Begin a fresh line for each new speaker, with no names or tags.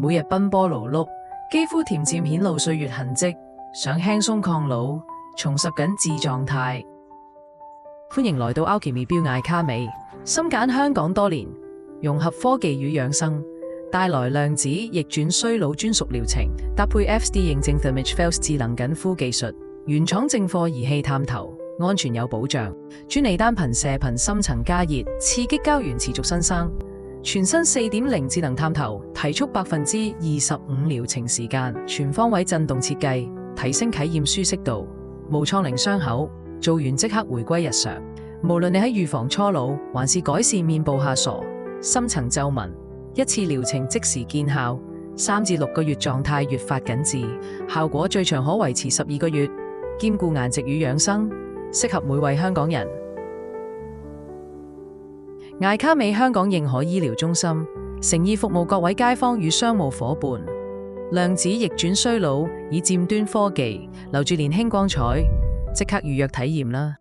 每日奔波勞碌，肌膚漸漸顯露歲月痕跡，想輕鬆抗老，重拾緊緻狀態。歡迎來到 Alchemy 標艾卡美，深耕香港多年，融合科技與養生，帶來量子逆轉衰老專屬療程，搭配 FSD 認證 Thermage Fells 智能緊膚技術，原廠正貨儀器探頭，安全有保障，專利單頻射頻深層加熱，刺激膠原持續新生。全新 4.0 智能探頭，提速25%療程時間，全方位震動設計，提升體驗舒適度，無創零傷口，做完即刻回歸日常。無論你喺預防初老，還是改善面部下傻、深層皺紋，一次療程即時見效，3至6個月狀態越發緊緻，效果最長可維持12個月，兼顧顏值與養生，適合每位香港人。艾卡美香港認可醫療中心，誠意服務各位街坊與商務夥伴。量子逆轉衰老，以尖端科技留住年輕光彩，即刻預約體驗啦！